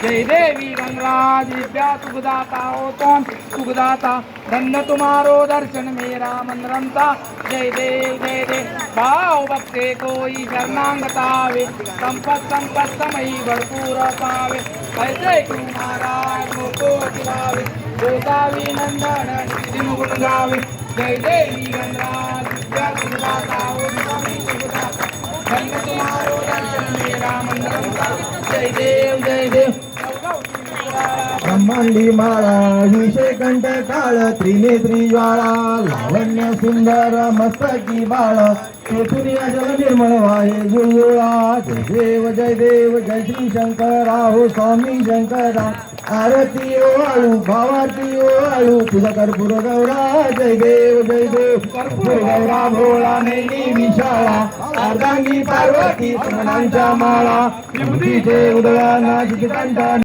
जय देवी गंगराज विद्या सुखदाता ओतम सुखदाता धन्य तुम्हारो दर्शन मेरा मन रमता जय देव भाव भक्ते कोई शरणांगतावे संपत समयी भरपूर पावे ऐसे तू महाराज मोको दिलावे गोदावी नंदन निधि मुकुट गावे जय देवी गंगराज विद्या सुखदाता ओतम सुखदाता धन्य तुम्हारो दर्शन मेरा मन रमता जय देव ब्रह्मांडी माळा विषय कंठ काळ त्रिनेत्री ज्वाळा लावण्य सुंदर मस्तकी बाळ तेथून जल निर्मळ वाहे जुळजुळा जय देव जय श्री शंकरा हो स्वामी शंकरा आरती ओ आळू भावारती ओ आळू तुझा कर्पूर गौरा जय देव कर्पूर गौरा भोळा नैनी विशाळा अर्धांगी पार्वती सुमनांच्या माळा विभूतीचे उदया नाशिक कंठा